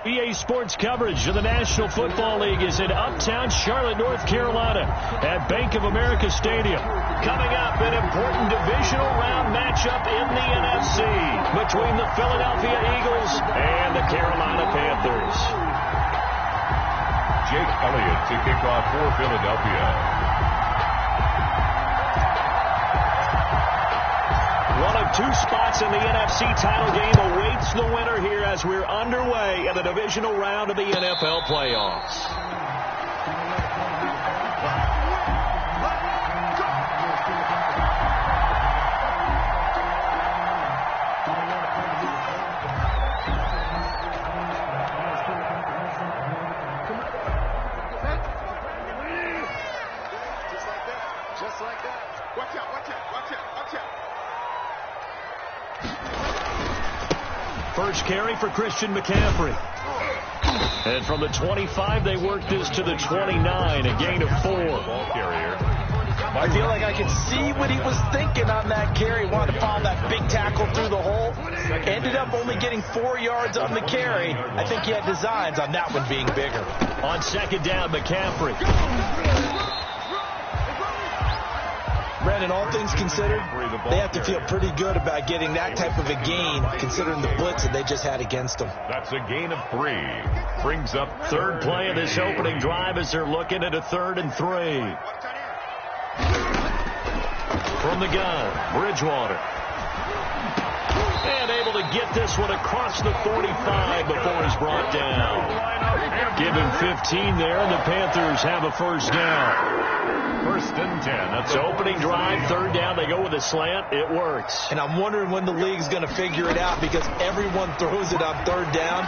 EA Sports coverage of the National Football League is in uptown Charlotte, North Carolina at Bank of America Stadium. Coming up, an important divisional round matchup in the NFC between the Philadelphia Eagles and the Carolina Panthers. Jake Elliott to kick off for Philadelphia. One of two spots in the NFC title game awaits the winner here as we're underway in the divisional round of the NFL playoffs. Just like that. Watch out, watch out, watch out, watch out. First carry for Christian McCaffrey. And from the 25, they work this to the 29, a gain of 4. Ball carrier. I feel like I could see what he was thinking on that carry. Wanted to follow that big tackle through the hole. Ended up only getting 4 yards on the carry. I think he had designs on that one being bigger. On second down, McCaffrey. Brandon, all things considered, they have to feel pretty good about getting that type of a gain, considering the blitz that they just had against them. That's a gain of 3. Brings up third play of this opening drive as they're looking at a 3rd and 3. From the gun, Bridgewater. And able to get this one across the 45 before he's brought down. Give him 15 there, and the Panthers have a first down. First and 10. That's the opening drive, 3rd down. They go with a slant. It works. And I'm wondering when the league's going to figure it out because everyone throws it on 3rd down.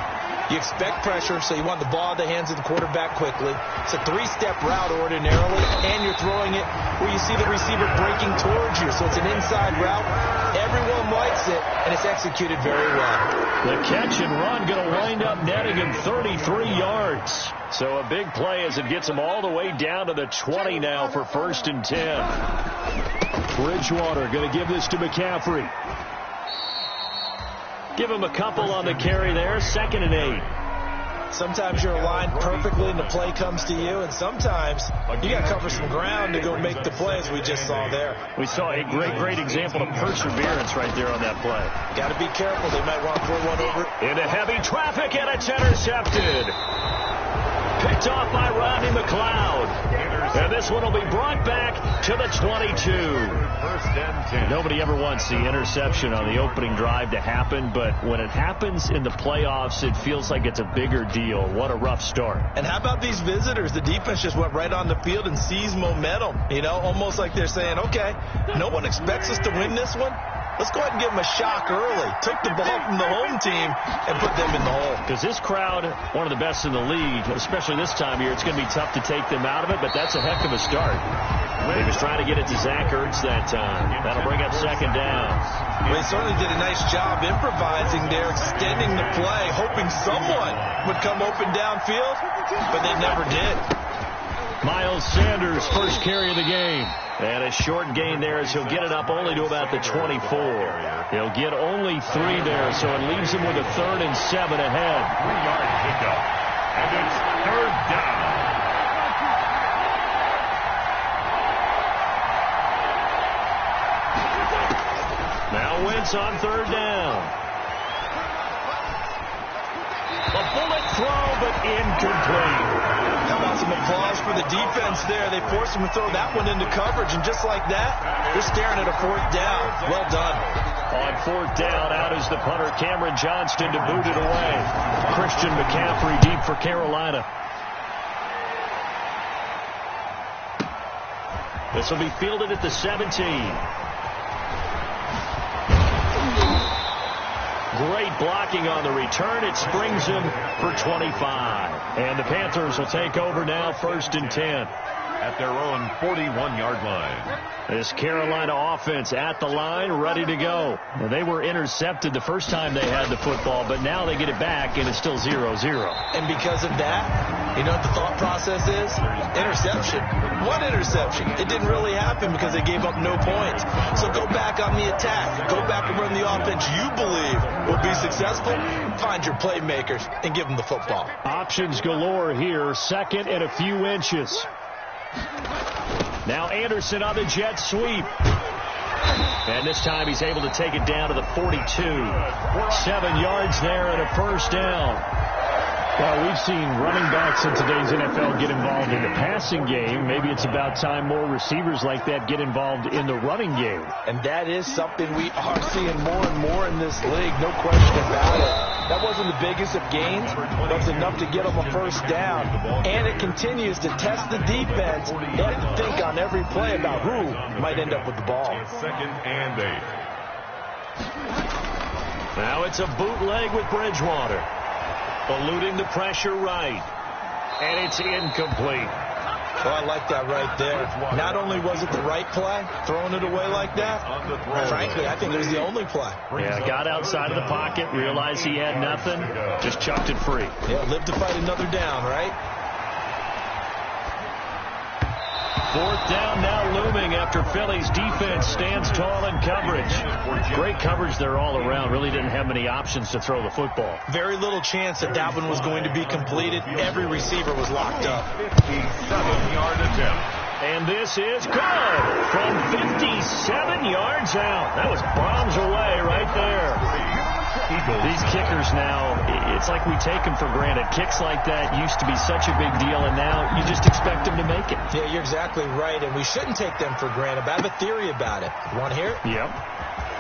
You expect pressure, so you want the ball in the hands of the quarterback quickly. It's a 3-step route ordinarily, and you're throwing it where you see the receiver breaking towards you. So it's an inside route. Everyone likes it, and it's executed very well. The catch and run going to wind up netting him 33 yards. So a big play as it gets him all the way down to the 20 now for 1st and 10. Bridgewater going to give this to McCaffrey. Give him a couple on the carry there. 2nd and 8. Sometimes you're aligned perfectly and the play comes to you, and sometimes you got to cover some ground to go make the play, as we just saw there. We saw a great example of perseverance right there on that play. Got to be careful. They might want to throw one over. Into heavy traffic, and it's intercepted. Picked off by Rodney McLeod. And this one will be brought back to the 22. First and 10. Nobody ever wants the interception on the opening drive to happen, but when it happens in the playoffs, it feels like it's a bigger deal. What a rough start. And how about these visitors? The defense just went right on the field and seized momentum. You know, almost like they're saying, okay, no one expects us to win this one. Let's go ahead and give them a shock early. Took the ball from the home team and put them in the hole. Because this crowd, one of the best in the league, especially this time of year, it's going to be tough to take them out of it, but that's a heck of a start. He was trying to get it to Zach Ertz that time. That'll bring up 2nd down. Well, he certainly did a nice job improvising there, extending the play, hoping someone would come open downfield, but they never did. Miles Sanders, first carry of the game. And a short gain there as he'll get it up only to about the 24. He'll get only 3 there, so it leaves him with a 3rd and 7 ahead. 3-yard pickup. And it's 3rd down. Now Wentz on 3rd down. A bullet throw, but incomplete. How about some applause for the defense there? They forced him to throw that one into coverage, and just like that, they're staring at a 4th down. Well done. On 4th down, out is the punter, Cameron Johnston, to boot it away. Christian McCaffrey deep for Carolina. This will be fielded at the 17. Great blocking on the return. It springs him for 25. And the Panthers will take over now, 1st and 10. at their own 41-yard line. This Carolina offense at the line, ready to go. Well, they were intercepted the first time they had the football, but now they get it back, and it's still 0-0. And because of that, you know what the thought process is? Interception. One interception. It didn't really happen because they gave up no points. So go back on the attack. Go back and run the offense you believe will be successful. Find your playmakers and give them the football. Options galore here. Second and a few inches. Now Anderson on the jet sweep. And this time he's able to take it down to the 42. 7 yards there and a first down. Well, we've seen running backs in today's NFL get involved in the passing game. Maybe it's about time more receivers like that get involved in the running game. And that is something we are seeing more and more in this league, no question about it. That wasn't the biggest of gains, but it was enough to get them a first down. And it continues to test the defense. They have to think on every play about who might end up with the ball. 2nd and 8. Now it's a bootleg with Bridgewater. Eluding the pressure right. And it's incomplete. Well, I like that right there. Not only was it the right play, throwing it away like that, frankly, I think it was the only play. Yeah, got outside of the pocket, realized he had nothing, just chucked it free. Yeah, live to fight another down, right? 4th down now looming after Philly's defense stands tall in coverage. Great coverage there all around. Really didn't have many options to throw the football. Very little chance that that one was going to be completed. Every receiver was locked up. 57-yard attempt. And this is good from 57 yards out. That was bombs away right there. These kickers now, it's like we take them for granted. Kicks like that used to be such a big deal, and now you just expect them to make it. Yeah, you're exactly right, and we shouldn't take them for granted. But I have a theory about it. You want to hear it? Yep.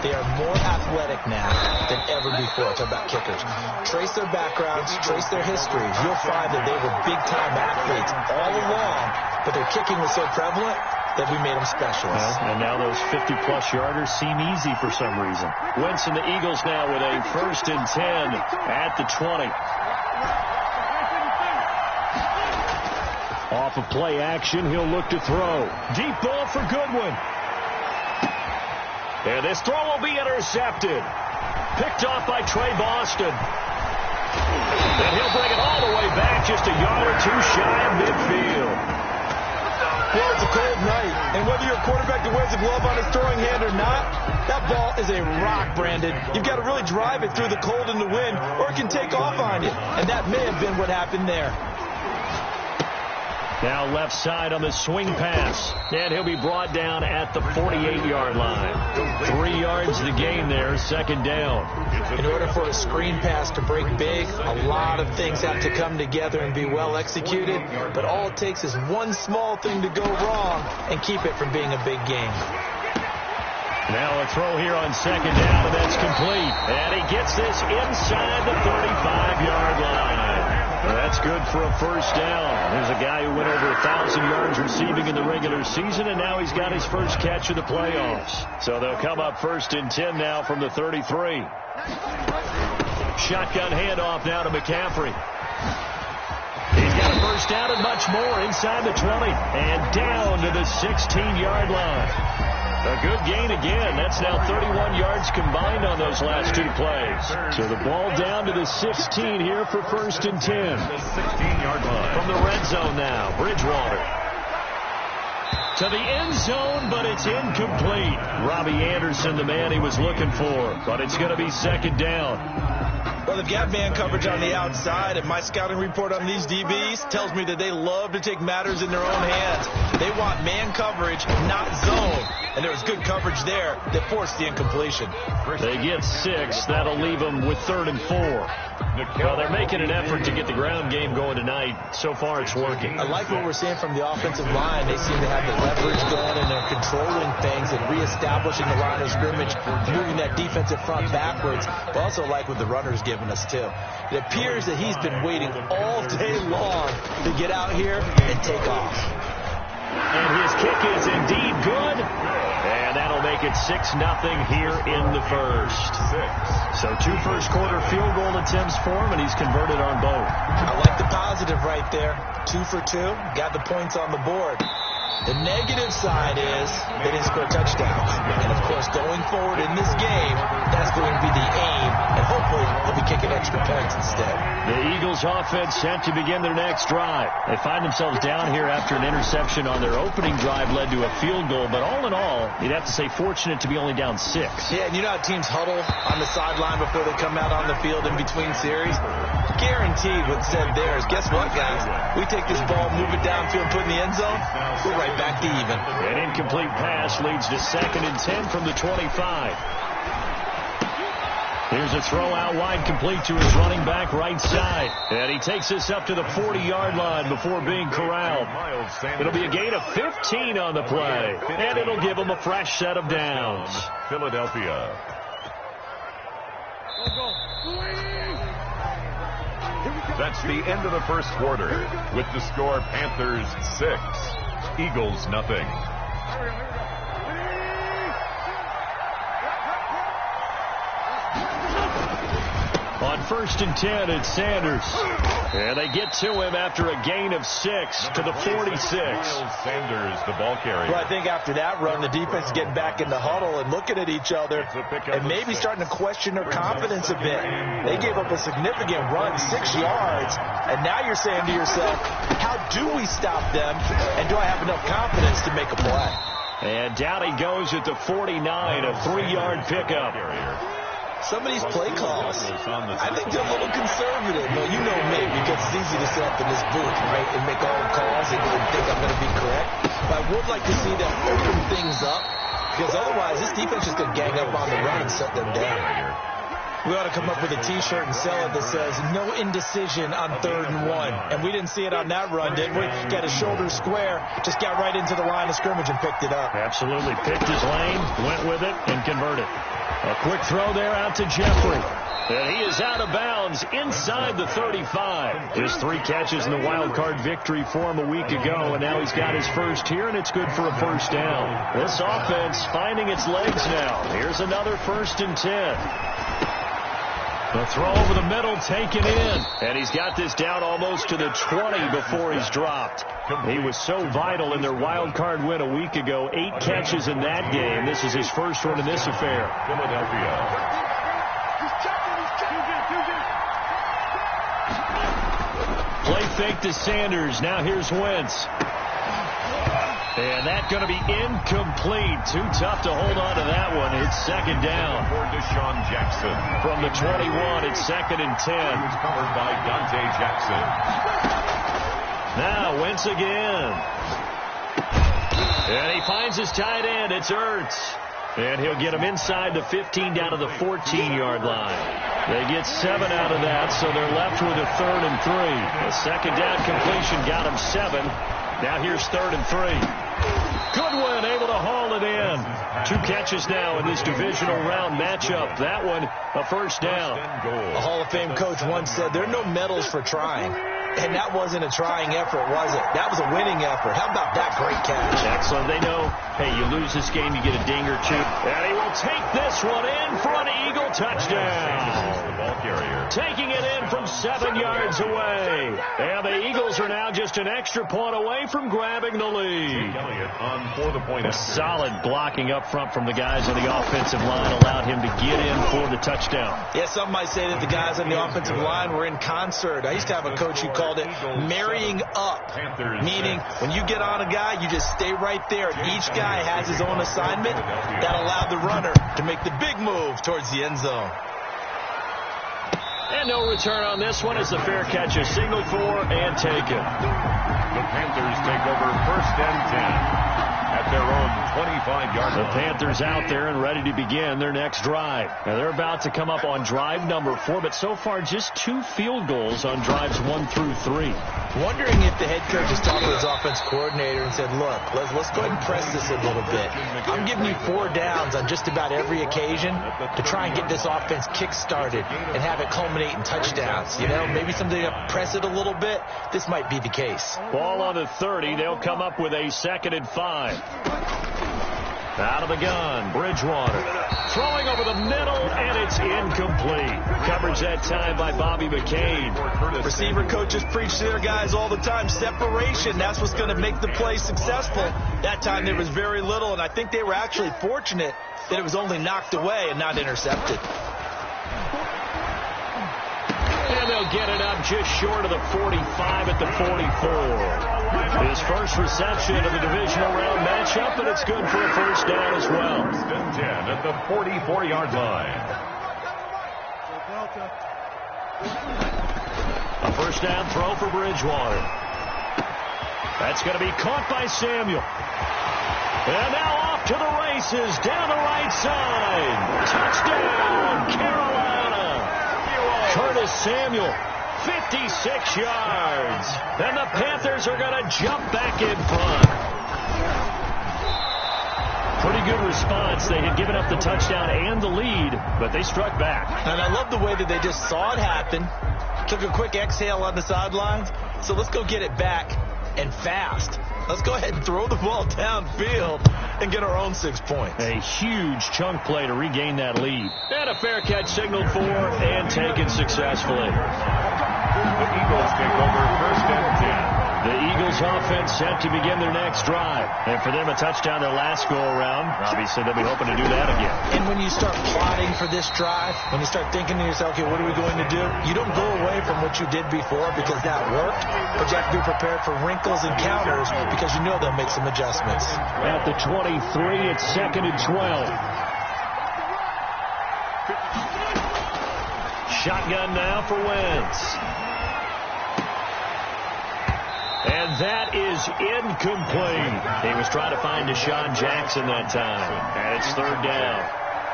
They are more athletic now than ever before. Talk about kickers. Trace their backgrounds, trace their histories. You'll find that they were big-time athletes all along, but their kicking was so prevalent that we made them specialists. Well, and now those 50-plus yarders seem easy for some reason. Wentz and the Eagles now with a 1st and 10 at the 20. Off of play action, he'll look to throw. Deep ball for Goodwin. And this throw will be intercepted. Picked off by Trey Boston. And he'll bring it all the way back, just a yard or two shy of midfield. Well, it's a cold night, and whether you're a quarterback that wears a glove on his throwing hand or not, that ball is a rock, Brandon. You've got to really drive it through the cold and the wind, or it can take off on you. And that may have been what happened there. Now left side on the swing pass. And he'll be brought down at the 48-yard line. 3 yards the gain there, 2nd down. In order for a screen pass to break big, a lot of things have to come together and be well executed. But all it takes is one small thing to go wrong and keep it from being a big game. Now a throw here on 2nd down, and that's complete. And he gets this inside the 35-yard line. That's good for a first down. There's a guy who went over 1,000 yards receiving in the regular season, and now he's got his first catch of the playoffs. So they'll come up 1st and 10 now from the 33. Shotgun handoff now to McCaffrey. He's got a first down and much more inside the 20 and down to the 16-yard line. A good gain again. That's now 31 yards combined on those last 2 plays. So the ball down to the 16 here for 1st and 10. The 16-yard line. From the red zone now, Bridgewater. To the end zone, but it's incomplete. Robbie Anderson, the man he was looking for. But it's going to be 2nd down. Well, they've got man coverage on the outside, and my scouting report on these DBs tells me that they love to take matters in their own hands. They want man coverage, not zone. And there was good coverage there that forced the incompletion. They get 6. That'll leave them with 3rd and 4. Well, they're making an effort to get the ground game going tonight. So far, it's working. I like what we're seeing from the offensive line. They seem to have the leverage going, and they're controlling things and reestablishing the line of scrimmage, moving that defensive front backwards. But also like what the runner's giving us, too. It appears that he's been waiting all day long to get out here and take off. And his kick is indeed good. And that'll make it 6-0 here in the first. So 2 first-quarter field goal attempts for him, and he's converted on both. I like the positive right there. 2 for 2. Got the points on the board. The negative side is they didn't score touchdowns. And, of course, going forward in this game, that's going to be the aim. And hopefully they'll be kicking extra points instead. The Eagles offense set to begin their next drive. They find themselves down here after an interception on their opening drive led to a field goal. But all in all, you'd have to say fortunate to be only down 6. Yeah, and you know how teams huddle on the sideline before they come out on the field in between series? Guaranteed what's said there is, guess what, guys? We take this ball, move it downfield, put it in the end zone, we're right back to even. An incomplete pass leads to 2nd and 10 from the 25. Here's a throw out wide, complete to his running back right side. And he takes this up to the 40-yard line before being corralled. It'll be a gain of 15 on the play. And it'll give him a fresh set of downs. Philadelphia. That's the end of the first quarter. With the score, Panthers 6, Eagles nothing. On 1st and 10, it's Sanders. And they get to him after a gain of 6 to the 46. Sanders, the ball carrier. Well, I think after that run, the defense is getting back in the huddle and looking at each other and maybe starting to question their confidence a bit. They gave up a significant run, 6 yards, and now you're saying to yourself, how do we stop them, and do I have enough confidence to make a play? And down he goes at the 49, a 3-yard pickup. Some of these play calls, I think they're a little conservative. Well, you know me, because it's easy to sit up in this booth, right, and make all the calls and think I'm going to be correct. But I would like to see them open things up, because otherwise this defense is going to gang up on the run and shut them down. We ought to come up with a T-shirt and sell it that says, no indecision on 3rd and 1. And we didn't see it on that run, did we? Got his shoulders square, just got right into the line of scrimmage and picked it up. Absolutely. Picked his lane, went with it, and converted. A quick throw there out to Jeffrey. And he is out of bounds inside the 35. His 3 catches in the wild card victory for him a week ago, and now he's got his first here, and it's good for a first down. This offense finding its legs now. Here's another 1st and 10. The throw over the middle, taken in. And he's got this down almost to the 20 before he's dropped. He was so vital in their wild card win a week ago. 8 catches in that game. This is his first one in this affair. Philadelphia. Play fake to Sanders. Now here's Wentz. And that's going to be incomplete. Too tough to hold on to that one. It's 2nd down. For Deshaun Jackson. From the 21, it's 2nd and 10. He was covered by Dante Jackson. Now Wentz again. And he finds his tight end. It's Ertz. And he'll get him inside the 15 down to the 14-yard line. They get 7 out of that, so they're left with a 3rd and 3. The 2nd down completion got him 7. Now here's 3rd and 3. Goodwin able to haul it in. 2 catches now in this divisional round matchup. That one, a first down. A Hall of Fame coach once said, there are no medals for trying. And that wasn't a trying effort, was it? That was a winning effort. How about that great catch? Excellent. They know, hey, you lose this game, you get a ding or 2. And he will take this one in for an Eagle touchdown. The ball carrier. Taking it in from 7 yards away. And the Eagles are now just an extra point away from grabbing the lead. On for the point. Solid blocking up front from the guys on the offensive line allowed him to get in for the touchdown. Yeah, some might say that the guys on the offensive line were in concert. I used to have a coach who called it marrying up, meaning when you get on a guy, you just stay right there. Each guy has his own assignment that allowed the runner to make the big move towards the end zone. And no return on this one as the fair catch is signaled for and taken. The Panthers take over 1st and 10. At their own 25-yard line. The Panthers out there and ready to begin their next drive. Now they're about to come up on drive number 4, but so far just 2 field goals on drives 1 through 3. Wondering if the head coach has talked to his offense coordinator and said, look, let's go ahead and press this a little bit. I'm giving you 4 downs on just about every occasion to try and get this offense kick-started and have it culminate in touchdowns. You know, maybe something to press it a little bit. This might be the case. Ball on the 30. They'll come up with a 2nd and 5. Out of the gun, Bridgewater. throwing over the middle, and it's incomplete. Coverage that time by Bobby McCain. Receiver coaches preach to their guys all the time. Separation, that's what's going to make the play successful. That time there was very little, and I think they were actually fortunate that it was only knocked away and not intercepted. And they'll get it up just short of the 45 at the 44. His first reception of the divisional round matchup, but it's good for a first down as well. First and 10 at the 44-yard line. A first down throw for Bridgewater. That's going to be caught by Samuel. And now off to the races, down the right side. Touchdown, Carolina. Curtis Samuel, 56 yards. And the Panthers are going to jump back in front. Pretty good response. They had given up the touchdown and the lead, but they struck back. And I love the way that they just saw it happen, took a quick exhale on the sidelines. So let's go get it back and fast. Let's go ahead and throw the ball downfield and get our own 6 points. A huge chunk play to regain that lead. And a fair catch signaled for and taken successfully. The Eagles take over first and 10. The Eagles offense set to begin their next drive. And for them, a touchdown their last go-around. Obviously, they'll be hoping to do that again. And when you start plotting for this drive, when you start thinking to yourself, okay, what are we going to do? You don't go away from what you did before because that worked. But you have to be prepared for wrinkles and counters because you know they'll make some adjustments. At the 23, it's 2nd and 12. Shotgun now for Wentz. And that is incomplete. He was trying to find Deshaun Jackson that time. And it's 3rd down.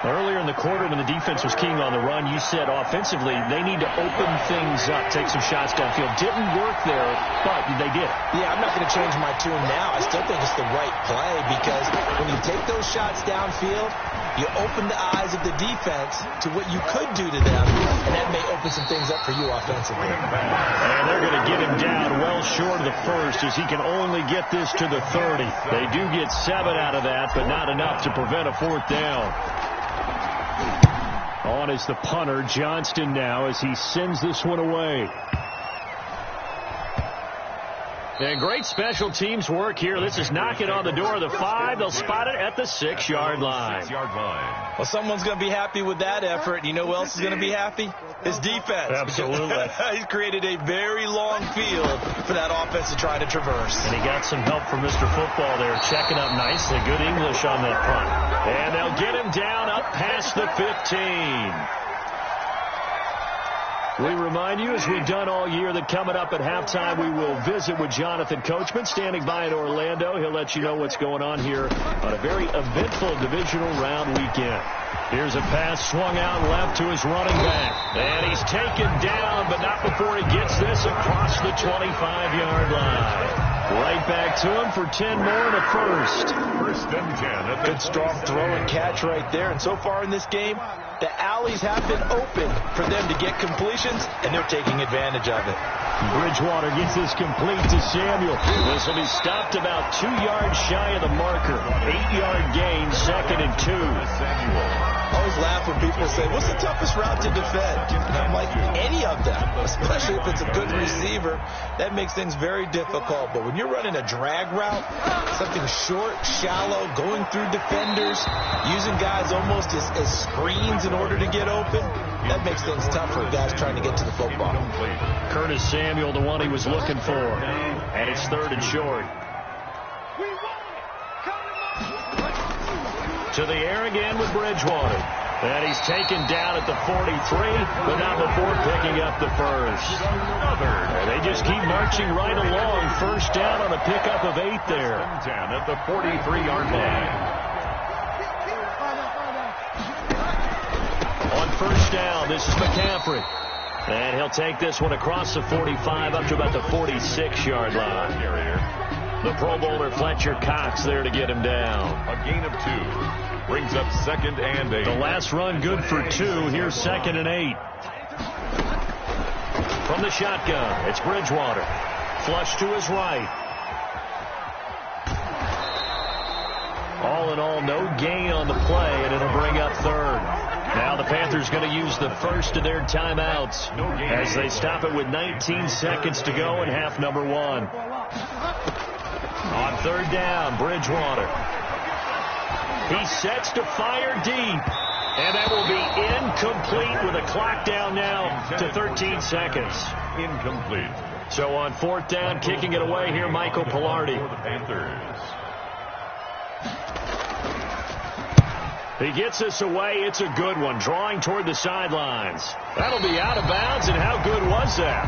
Earlier in the quarter when the defense was keying on the run, you said offensively they need to open things up, take some shots downfield. Didn't work there, but they did. Yeah, I'm not going to change my tune now. I still think it's the right play because when you take those shots downfield, you open the eyes of the defense to what you could do to them, and that may open some things up for you offensively. And they're going to get him down well short of the first as he can only get this to the 30. They do get 7 out of that, but not enough to prevent a 4th down. On is the punter, Johnston, now as he sends this one away. And great special teams work here. This is knocking on the door of the 5. They'll spot it at the 6-yard line. Well, someone's going to be happy with that effort. You know who else is going to be happy? His defense. Absolutely. He's created a very long field for that offense to try to traverse. And he got some help from Mr. Football there, checking up nicely. Good English on that punt. And they'll get him down up past the 15. We remind you, as we've done all year, that coming up at halftime, we will visit with Jonathan Coachman, standing by in Orlando. He'll let you know what's going on here on a very eventful divisional round weekend. Here's a pass swung out left to his running back. And he's taken down, but not before he gets this across the 25-yard line. Right back to him for 10 more and a first. First and 10. Good strong throw and catch right there. And so far in this game, the alleys have been open for them to get completions, and they're taking advantage of it. Bridgewater gets this complete to Samuel. This will be stopped about 2 yards shy of the marker. 8-yard gain, 2nd and 2. I always laugh when people say, what's the toughest route to defend? And I'm like, any of them, especially if it's a good receiver. That makes things very difficult. But when you're running a drag route, something short, shallow, going through defenders, using guys almost as screens in order to get open, that makes things tough for guys trying to get to the football. Curtis Samuel, the one he was looking for. And it's 3rd and short. To the air again with Bridgewater. And he's taken down at the 43, but not before picking up the first. And they just keep marching right along. First down on a pickup of 8 there. 10 at the 43-yard line. On first down, this is McCaffrey. And he'll take this one across the 45 up to about the 46-yard line. The Pro Bowler Fletcher Cox there to get him down. A gain of 2. Brings up 2nd and 8. The last run good for 2. Here's 2nd and 8. From the shotgun, it's Bridgewater. Flush to his right. all in all, no gain on the play, and it'll bring up third. Now the Panthers going to use the first of their timeouts as they stop it with 19 seconds to go in half number one. On third down, Bridgewater. He sets to fire deep. And that will be incomplete with a clock down now to 13 seconds. Incomplete. So on fourth down, kicking it away here, Michael Pilardi. For the Panthers. He gets us away. It's a good one, drawing toward the sidelines. That'll be out of bounds, and how good was that?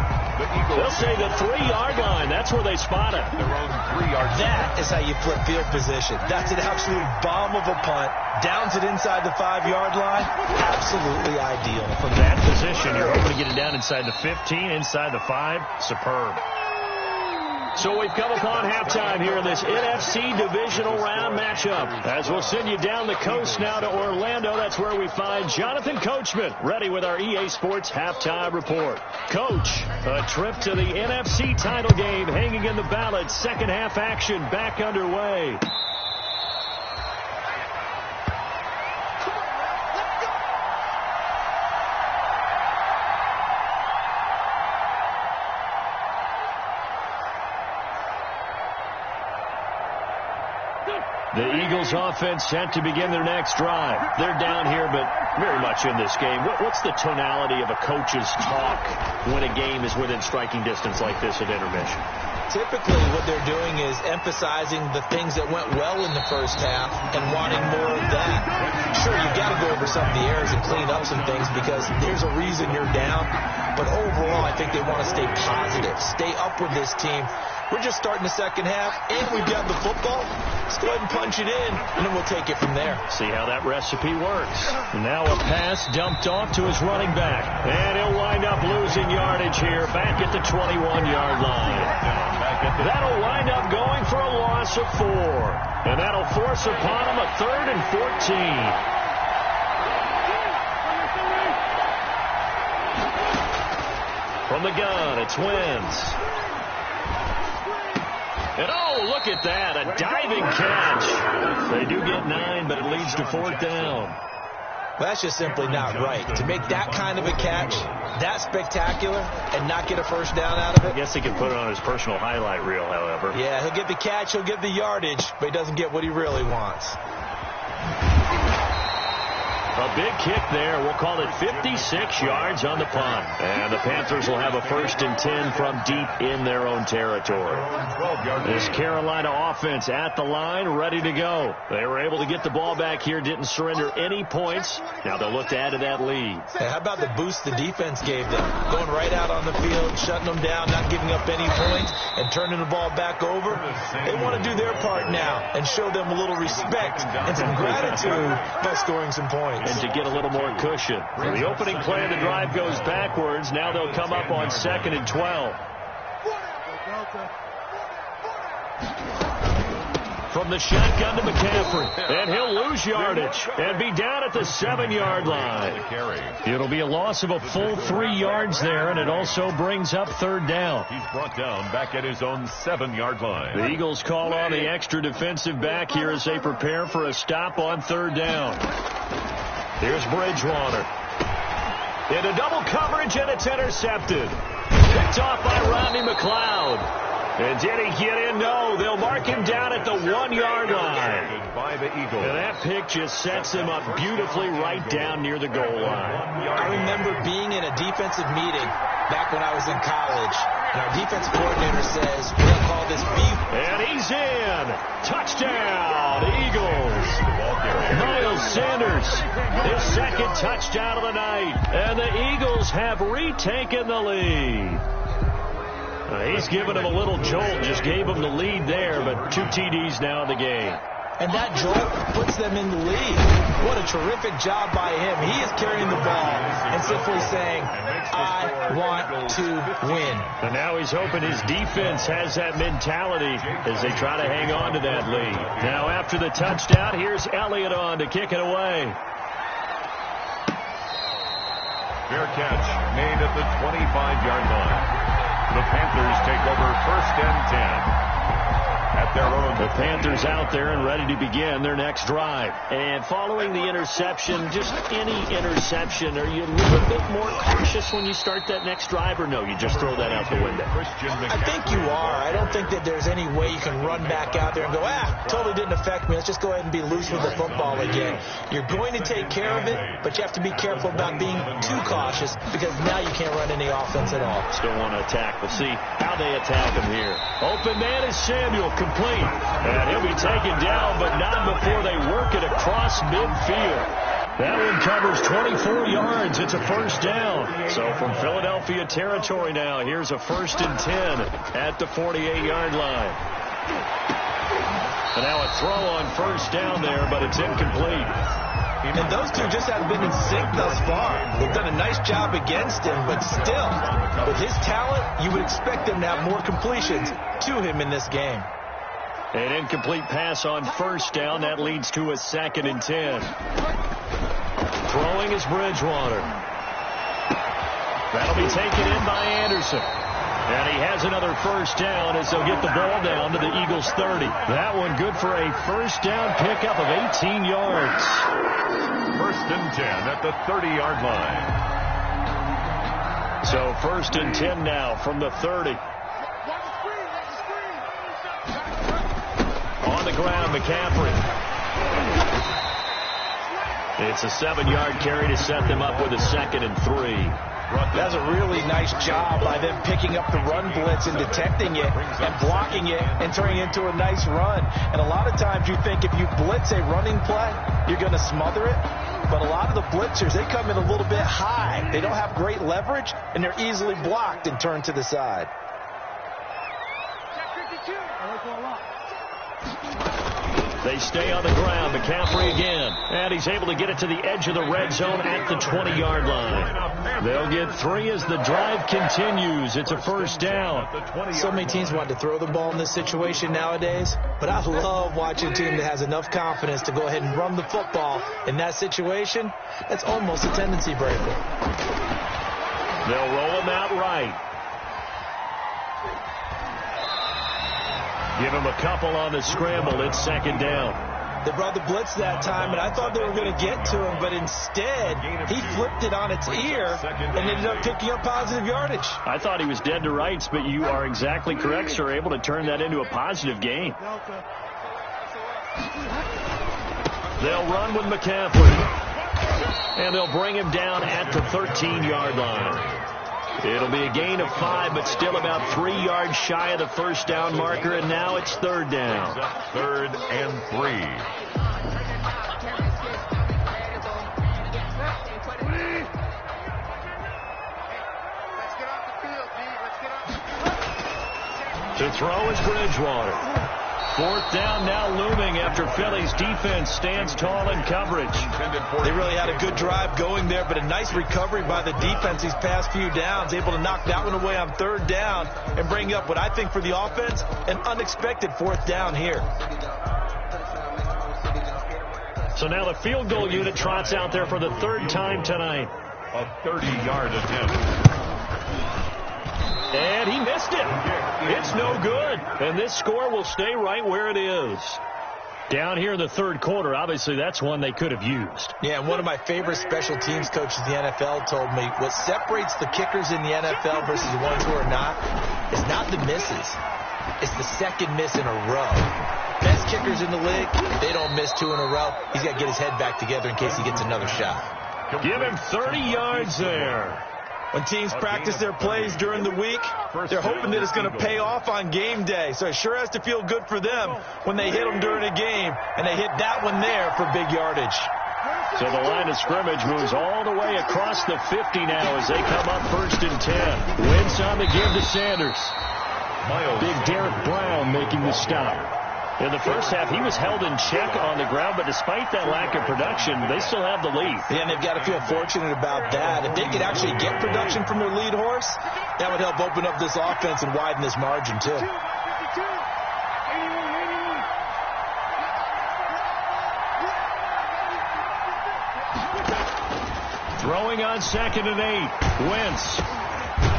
They'll say the 3-yard line. That's where they spot it. Their own 3-yard. That is how you flip field position. That's an absolute bomb of a punt. Downs it inside the 5-yard line. Absolutely ideal. From that position, you're hoping to get it down inside the 15, inside the 5. Superb. So we've come upon halftime here in this NFC divisional round matchup. As we'll send you down the coast now to Orlando, that's where we find Jonathan Coachman, ready with our EA Sports halftime report. Coach, a trip to the NFC title game hanging in the balance. Second half action back underway. The Eagles offense set to begin their next drive. They're down here, but very much in this game. What's the tonality of a coach's talk when a game is within striking distance like this at intermission? Typically, what they're doing is emphasizing the things that went well in the first half and wanting more of that. Sure, you've got to go over some of the errors and clean up some things because there's a reason you're down. But overall, I think they want to stay positive, stay up with this team. We're just starting the second half, and we've got the football. Let's go ahead and punch it in, and then we'll take it from there. See how that recipe works. Now a pass dumped off to his running back. And he'll wind up losing yardage here back at the 21-yard line. That'll wind up going for a loss of 4. And that'll force upon him a 3rd and 14. From the gun, it's Wentz. And oh, look at that, a diving catch. They do get 9, but it leads to 4th down. Well, that's just simply not right. To make that kind of a catch, that spectacular, and not get a first down out of it. I guess he can put it on his personal highlight reel, however. Yeah, he'll get the catch, he'll get the yardage, but he doesn't get what he really wants. A big kick there. We'll call it 56 yards on the punt. And the Panthers will have a 1st and 10 from deep in their own territory. This Carolina offense at the line, ready to go. They were able to get the ball back here, didn't surrender any points. Now they'll look to add to that lead. Hey, how about the boost the defense gave them? Going right out on the field, shutting them down, not giving up any points, and turning the ball back over. They want to do their part now and show them a little respect and some gratitude by scoring some points. And to get a little more cushion. The opening play of the drive goes backwards. Now they'll come up on 2nd and 12. From the shotgun to McCaffrey. And he'll lose yardage and be down at the 7-yard line. It'll be a loss of a full 3 yards there, and it also brings up 3rd down. He's brought down back at his own 7-yard line. The Eagles call on the extra defensive back here as they prepare for a stop on 3rd down. Here's Bridgewater. Into double coverage, and it's intercepted. Picked off by Rodney McLeod. And did he get in? No, they'll mark him down at the 1-yard line. By the Eagles. And that pick just sets him up beautifully right down near the goal line. I remember being in a defensive meeting back when I was in college, and our defensive coordinator says, we'll call this beef. And he's in. Touchdown, Eagles. Miles Sanders, his 2nd touchdown of the night. And the Eagles have retaken the lead. He's given him a little jolt, just gave him the lead there, but 2 TDs now in the game. And that jolt puts them in the lead. What a terrific job by him. He is carrying the ball and simply saying, I want to win. And now he's hoping his defense has that mentality as they try to hang on to that lead. Now after the touchdown, here's Elliott on to kick it away. Fair catch made at the 25-yard line. The Panthers take over 1st and 10 at at their own. The Panthers out there and ready to begin their next drive. And following the interception, just any interception, are you a little bit more cautious when you start that next drive, or no, you just throw that out the window? I think you are. I don't think that there's any way you can run back out there and go, totally didn't affect me. Let's just go ahead and be loose with the football again. You're going to take care of it, but you have to be careful about being too cautious because now you can't run any offense at all. Still want to attack. We'll see how they attack him here. Open man is Samuel, complete. And he'll be taken down, but not before they work it across midfield. That one covers 24 yards. It's a first down. So from Philadelphia territory now, here's a 1st and 10 at the 48-yard line. And now a throw on first down there, but it's incomplete. And those two just haven't been in sync thus far. They've done a nice job against him, but still, with his talent, you would expect them to have more completions to him in this game. An incomplete pass on first down. That leads to a 2nd and 10. Throwing is Bridgewater. That'll be taken in by Anderson. And he has another first down as they'll get the ball down to the Eagles' 30. That one good for a first down pickup of 18 yards. 1st and 10 at the 30-yard line. So 1st and 10 now from the 30. On the ground, McCaffrey. It's a 7-yard carry to set them up with a 2nd and 3. That's a really nice job by them picking up the run blitz and detecting it and blocking it and turning it into a nice run. And a lot of times you think if you blitz a running play, you're going to smother it. But a lot of the blitzers, they come in a little bit high. They don't have great leverage, and they're easily blocked and turned to the side. They stay on the ground. McCaffrey again. And he's able to get it to the edge of the red zone at the 20-yard line. They'll get 3 as the drive continues. It's a first down. So many teams want to throw the ball in this situation nowadays, but I love watching a team that has enough confidence to go ahead and run the football in that situation. That's almost a tendency breaker. They'll roll him out right. Give him a couple on the scramble. It's 2nd down. They brought the blitz that time, and I thought they were going to get to him, but instead he flipped it on its ear and ended up picking up positive yardage. I thought he was dead to rights, but you are exactly correct, sir. Able to turn that into a positive gain. They'll run with McCaffrey, and they'll bring him down at the 13-yard line. It'll be a gain of 5, but still about 3 yards shy of the first down marker, and now it's 3rd down. 3rd and 3. To throw is Bridgewater. 4th down now looming after Philly's defense stands tall in coverage. They really had a good drive going there, but a nice recovery by the defense these past few downs, able to knock that one away on 3rd down and bring up what I think for the offense, an unexpected 4th down here. So now the field goal unit trots out there for the 3rd time tonight. A 30-yard attempt. And he missed it. It's no good. And this score will stay right where it is. Down here in the 3rd quarter, obviously that's one they could have used. Yeah, and one of my favorite special teams coaches in the NFL told me what separates the kickers in the NFL versus the ones who are not is not the misses. It's the 2nd miss in a row. Best kickers in the league, they don't miss 2 in a row. He's got to get his head back together in case he gets another shot. Give him 30 yards there. When teams practice their plays during the week, they're hoping that it's going to pay off on game day. So it sure has to feel good for them when they hit them during a game, and they hit that one there for big yardage. So the line of scrimmage moves all the way across the 50 now as they come up 1st and 10. Wentz on the give to Sanders. Big Derek Brown making the stop. In the first half, he was held in check on the ground, but despite that lack of production, they still have the lead. Yeah, and they've got to feel fortunate about that. If they could actually get production from their lead horse, that would help open up this offense and widen this margin, too. Throwing on 2nd and 8. Wentz.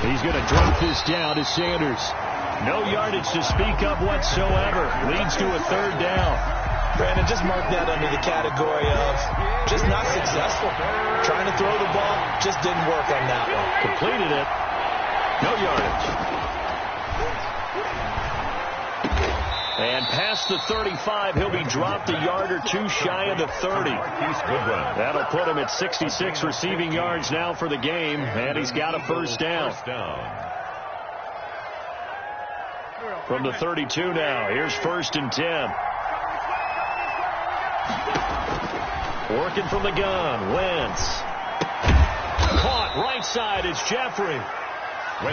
He's going to drop this down to Sanders. No yardage to speak of whatsoever. Leads to a third down. Brandon, just mark that under the category of just not successful. Trying to throw the ball, just didn't work on that one. Completed it. No yardage. And past the 35, he'll be dropped a yard or two shy of the 30. That'll put him at 66 receiving yards now for the game, and he's got a first down. From the 32 now, here's 1st and 10. Working from the gun, Wentz. Caught right side, it's Jeffrey.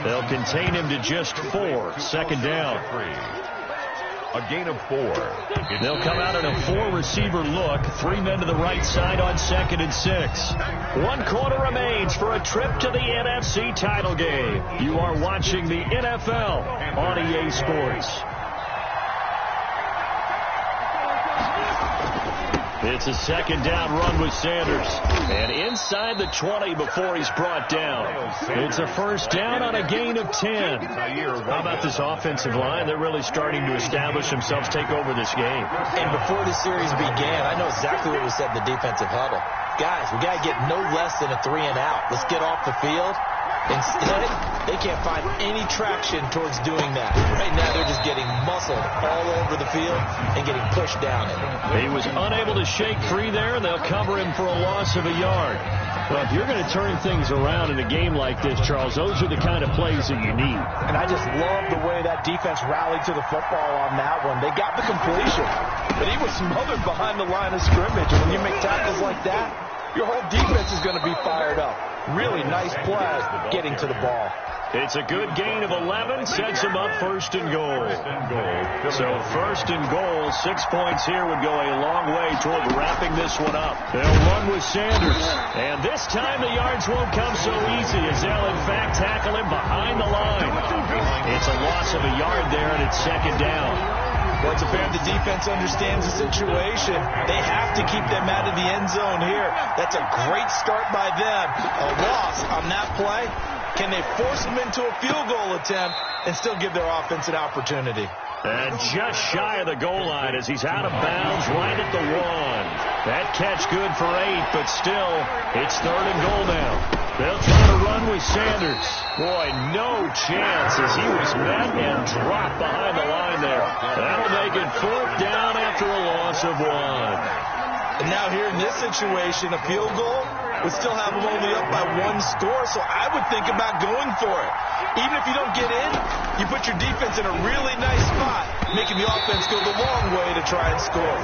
They'll contain him to just 4. 2nd down. A gain of 4. They'll come out in a 4-receiver look. 3 men to the right side on 2nd and 6. 1 quarter remains for a trip to the NFC title game. You are watching the NFL on EA Sports. It's a 2nd down run with Sanders. And inside the 20 before he's brought down. It's a first down on a gain of 10. How about this offensive line? They're really starting to establish themselves, take over this game. And before the series began, I know exactly what was said in the defensive huddle. Guys, we got to get no less than a 3 and out. Let's get off the field. Instead, they can't find any traction towards doing that. Right now, they're just getting muscled all over the field and getting pushed down in. He was unable to shake free there, and they'll cover him for a loss of a yard. Well, if you're going to turn things around in a game like this, Charles, those are the kind of plays that you need. And I just love the way that defense rallied to the football on that one. They got the completion, but he was smothered behind the line of scrimmage. And when you make tackles like that, your whole defense is going to be fired up. Really nice play getting to the ball. It's a good gain of 11, sets him up 1st and goal. So 1st and goal, 6 points here would go a long way toward wrapping this one up. They'll run with Sanders. And this time the yards won't come so easy as they'll in fact tackle him behind the line. It's a loss of a yard there, and it's 2nd down. Well, it's apparent the defense understands the situation. They have to keep them out of the end zone here. That's a great start by them. A loss on that play. Can they force them into a field goal attempt and still give their offense an opportunity? And just shy of the goal line as he's out of bounds right at the 1. That catch good for 8, but still, it's 3rd and goal now. They'll try to run with Sanders. Boy, no chance as he was met and dropped behind the line there. That'll make it 4th down after a loss of 1. And now here in this situation, a field goal would still have them only up by 1 score, so I would think about going for it. Even if you don't get in, you put your defense in a really nice spot, making the offense go the long way to try and score.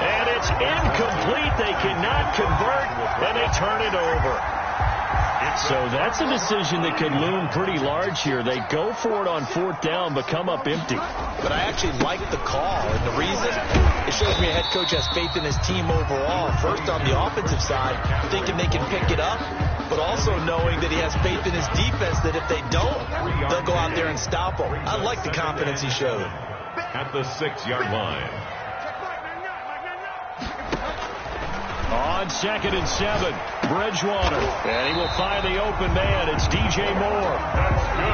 And it's incomplete. They cannot convert, and they turn it over. So that's a decision that could loom pretty large here. They go for it on 4th down, but come up empty. But I actually like the call, and the reason, it shows me a head coach has faith in his team overall. First on the offensive side, thinking they can pick it up, but also knowing that he has faith in his defense that if they don't, they'll go out there and stop them. I like the confidence he showed. At the 6-yard line. On 2nd and 7, Bridgewater. And he will find the open man. It's DJ Moore.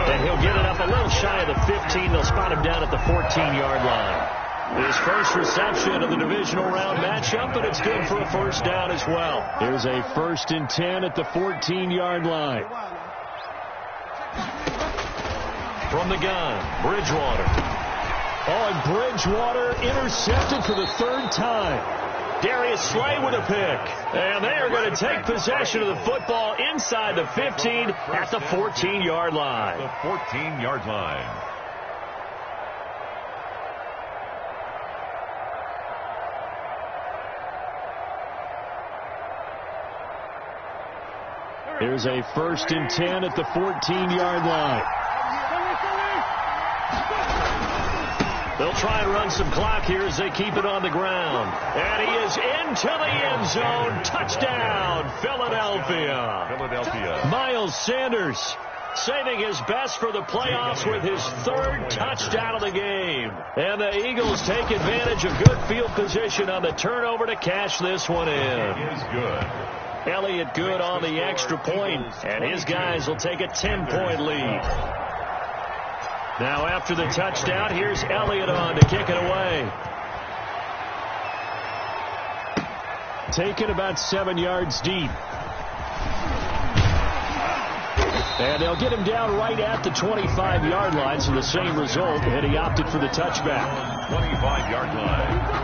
And he'll get it up a little shy of the 15. They'll spot him down at the 14-yard line. His first reception of the divisional round matchup, but it's good for a first down as well. Here's a 1st and 10 at the 14-yard line. From the gun, Bridgewater. Oh, and Bridgewater intercepted for the 3rd time. Darius Slay with a pick. And they are going to take possession of the football inside the 15 at the 14-yard line. The 14-yard line. Here's a 1st and 10 at the 14-yard line. They'll try and run some clock here as they keep it on the ground. And he is into the end zone. Touchdown, Philadelphia. Miles Sanders saving his best for the playoffs with his 3rd touchdown of the game. And the Eagles take advantage of good field position on the turnover to cash this one in. It is good. Elliott Good on the extra point, and his guys will take a 10-point lead. Now after the touchdown, here's Elliott on to kick it away. Taken about 7 yards deep. And they'll get him down right at the 25-yard line, so the same result, and he opted for the touchback. 25-yard line.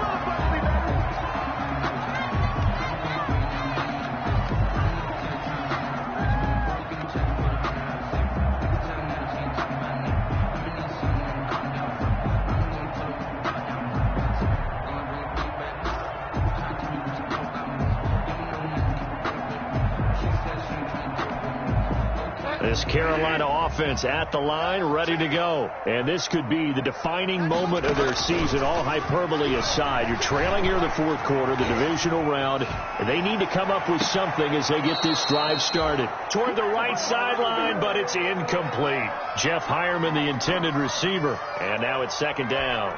This Carolina offense at the line, ready to go. And this could be the defining moment of their season, all hyperbole aside. You're trailing here in the fourth quarter, the divisional round, and they need to come up with something as they get this drive started. Toward the right sideline, but it's incomplete. Jeff Hireman, the intended receiver, and now it's second down.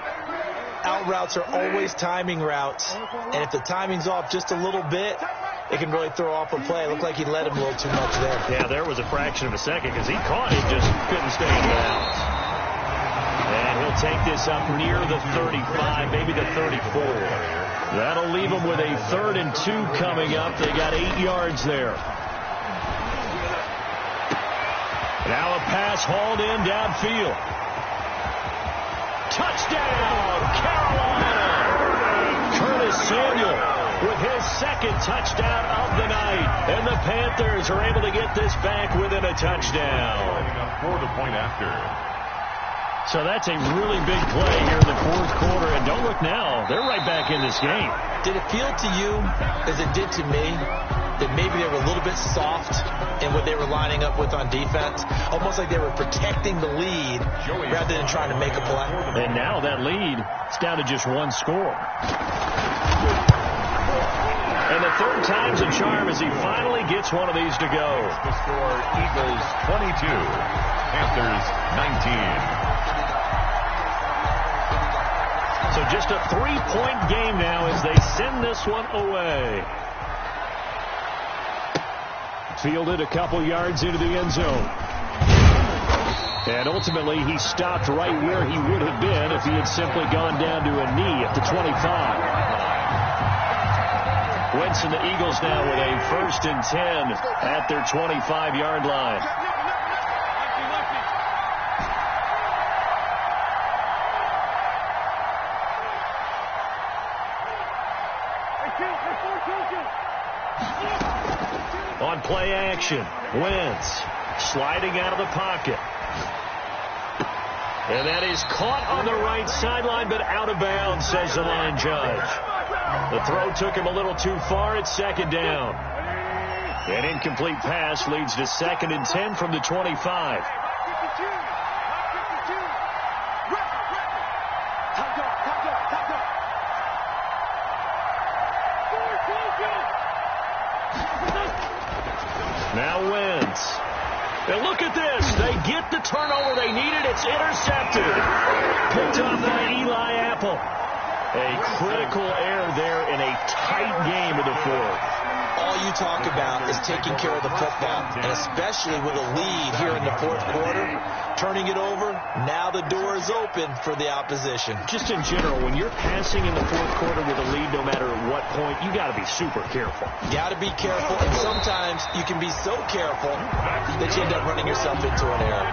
Out routes are always timing routes, and if the timing's off just a little bit, it can really throw off a play. It looked like he let him a little too much there. Yeah, there was a fraction of a second because he caught it, just couldn't stay in bounds. And he'll take this up near the 35, maybe the 34. That'll leave him with a 3rd and 2 coming up. They got 8 yards there. Now a pass hauled in downfield. Touchdown, Carolina! Curtis Samuel with his second touchdown of the night. And the Panthers are able to get this back within a touchdown. For the point after. So that's a really big play here in the fourth quarter. And don't look now, they're right back in this game. Did it feel to you, as it did to me, that maybe they were a little bit soft in what they were lining up with on defense? Almost like they were protecting the lead rather than trying to make a play. And now that lead is down to just 1 score. And the third time's a charm as he finally gets one of these to go. The score, Eagles 22, Panthers 19. So just a 3-point game now as they send this one away. Fielded a couple yards into the end zone. And ultimately, he stopped right where he would have been if he had simply gone down to a knee at the 25. Wentz and the Eagles now with a 1st and 10 at their 25-yard line. On play action, Wentz sliding out of the pocket. And that is caught on the right sideline, but out of bounds, says the line judge. The throw took him a little too far. It's second down. An incomplete pass leads to 2nd and 10 from the 25. Now Wentz. And look at this. They get the turnover they needed. It's intercepted. Picked off by Eli Apple. A critical error there in a tight game of the fourth. All you talk about is taking care of the football, and especially with a lead here in the fourth quarter, turning it over, now the door is open for the opposition. Just in general, when you're passing in the fourth quarter with a lead, no matter at what point, you got to be super careful. Got to be careful, and sometimes you can be so careful that you end up running yourself into an error.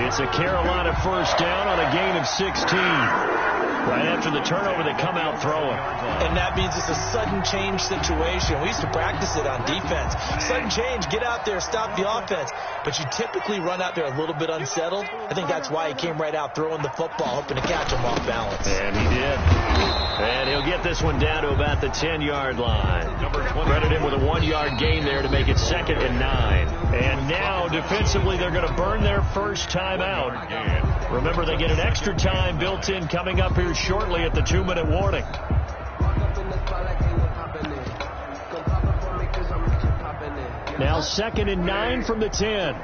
It's a Carolina first down on a gain of 16. Right after the turnover, they come out throwing. And that means it's a sudden change situation. We used to practice it on defense. Sudden change, get out there, stop the offense. But you typically run out there a little bit unsettled. I think that's why he came right out throwing the football, hoping to catch him off balance. And he did. And he'll get this one down to about the 10-yard line. Credit him with a 1-yard gain there to make it 2nd and 9. And now, defensively, they're going to burn their first time out. Remember, they get an extra time built in coming up here shortly at the 2-minute warning. Now 2nd and 9 from the 10.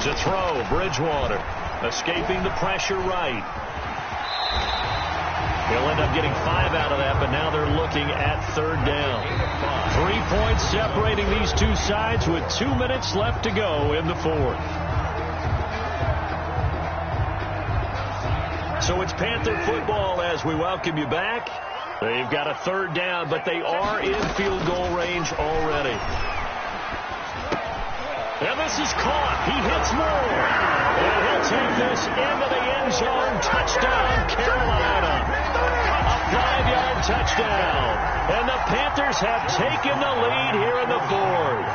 To throw, Bridgewater escaping the pressure right. He'll end up getting 5 out of that, but now they're looking at third down. 3 points separating these two sides with 2 minutes left to go in the fourth. So it's Panther football as we welcome you back. They've got a third down, but they are in field goal range already. And this is caught. He hits more. And he'll take this into the end zone. Touchdown, Carolina. A 5-yard touchdown. And the Panthers have taken the lead here in the fourth.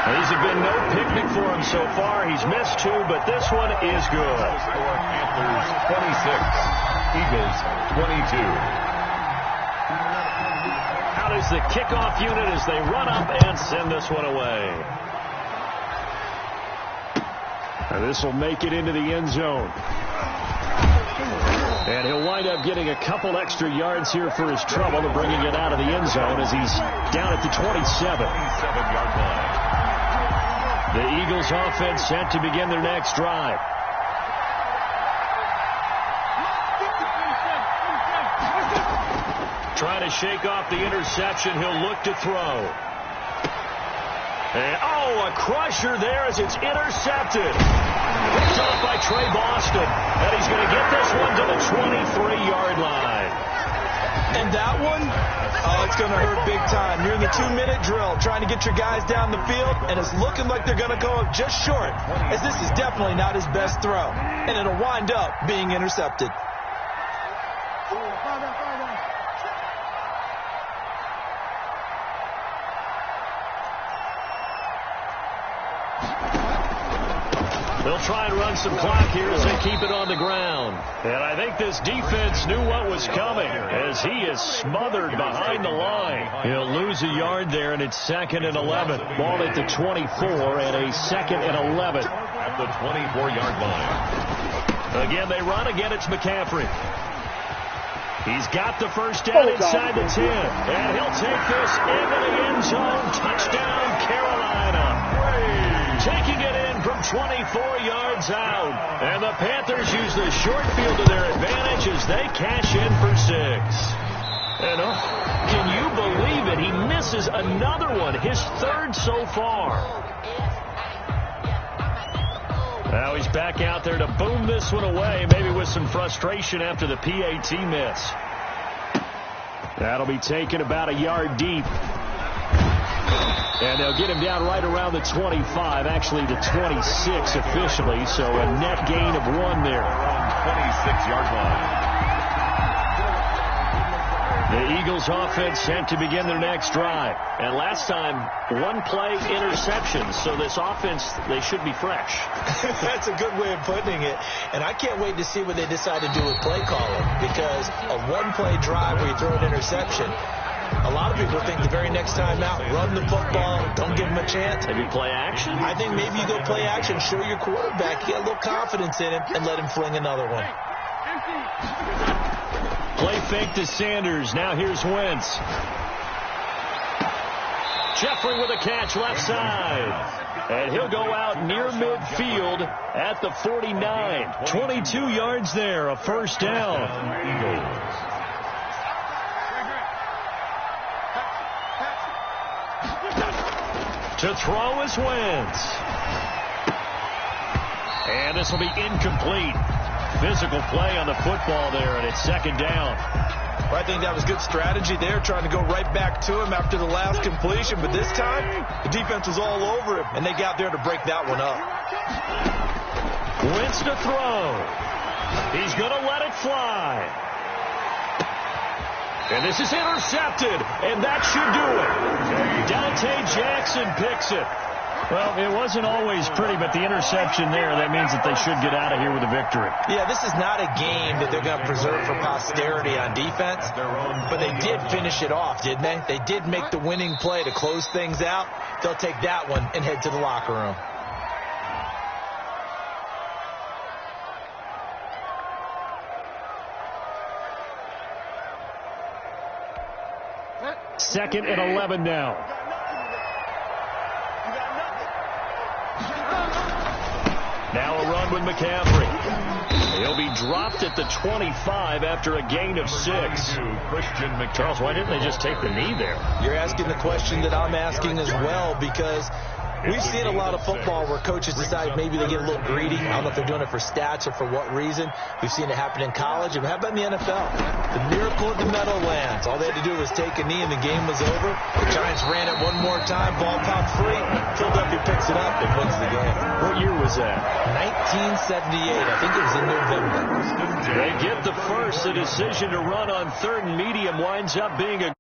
These have been no picnic for him so far. He's missed 2, but this one is good. Panthers 26, Eagles 22. Out is the kickoff unit as they run up and send this one away. And this will make it into the end zone. And he'll wind up getting a couple extra yards here for his trouble to bringing it out of the end zone as he's down at the 27-yard line. The Eagles offense set to begin their next drive. Trying to shake off the interception. He'll look to throw. And, a crusher there as it's intercepted. Picked off by Trey Boston. And he's going to get this one to the 23-yard line. And that one, it's going to hurt big time. You're in the 2-minute drill trying to get your guys down the field, and it's looking like they're going to go up just short, as this is definitely not his best throw. And it'll wind up being intercepted. They'll try and run some clock here as they keep it on the ground. And I think this defense knew what was coming as he is smothered behind the line. He'll lose a yard there, and it's 2nd and 11. Ball at the 24 and a 2nd and 11. At the 24-yard line. Again, they run. Again, it's McCaffrey. He's got the first down inside the 10. And he'll take this into the end zone. Touchdown, Carolina. Taking it in from 24 yards out. And the Panthers use the short field to their advantage as they cash in for 6. And can you believe it? He misses another one, his 3rd so far. Now he's back out there to boom this one away, maybe with some frustration after the PAT miss. That'll be taken about a yard deep. And they'll get him down right around the 25, actually the 26 officially, so a net gain of 1 there. 26-yard line. The Eagles offense sent to begin their next drive. And last time, 1-play interception, so this offense, they should be fresh. That's a good way of putting it. And I can't wait to see what they decide to do with play calling, because a 1-play drive where you throw an interception, a lot of people think the very next time out, run the football, don't give him a chance. Maybe play action? I think maybe you go play action, show your quarterback, get a little confidence in him, and let him fling another one. Play fake to Sanders. Now here's Wentz. Jeffrey with a catch left side. And he'll go out near midfield at the 49. 22 yards there, a first down. To throw is Wentz. And this will be incomplete. Physical play on the football there, and it's 2nd down. Well, I think that was good strategy there, trying to go right back to him after the last completion. But this time, the defense was all over him, and they got there to break that one up. Wentz to throw. He's going to let it fly. And this is intercepted, and that should do it. Dante Jackson picks it. Well, it wasn't always pretty, but the interception there, that means that they should get out of here with a victory. Yeah, this is not a game that they're going to preserve for posterity on defense, but they did finish it off, didn't they? They did make the winning play to close things out. They'll take that one and head to the locker room. Second and 11 now. Now a run with McCaffrey. He'll be dropped at the 25 after a gain of 6. Charles, why didn't they just take the knee there? You're asking the question that I'm asking as well, because we've seen a lot of football where coaches decide maybe they get a little greedy. I don't know if they're doing it for stats or for what reason. We've seen it happen in college, and how about in the NFL? The miracle of the Meadowlands. All they had to do was take a knee, and the game was over. The Giants ran it one more time, ball popped free. Philadelphia picks it up and wins the game. What year was that? 1978. I think it was in November. They get the first. The decision to run on 3rd and medium winds up being a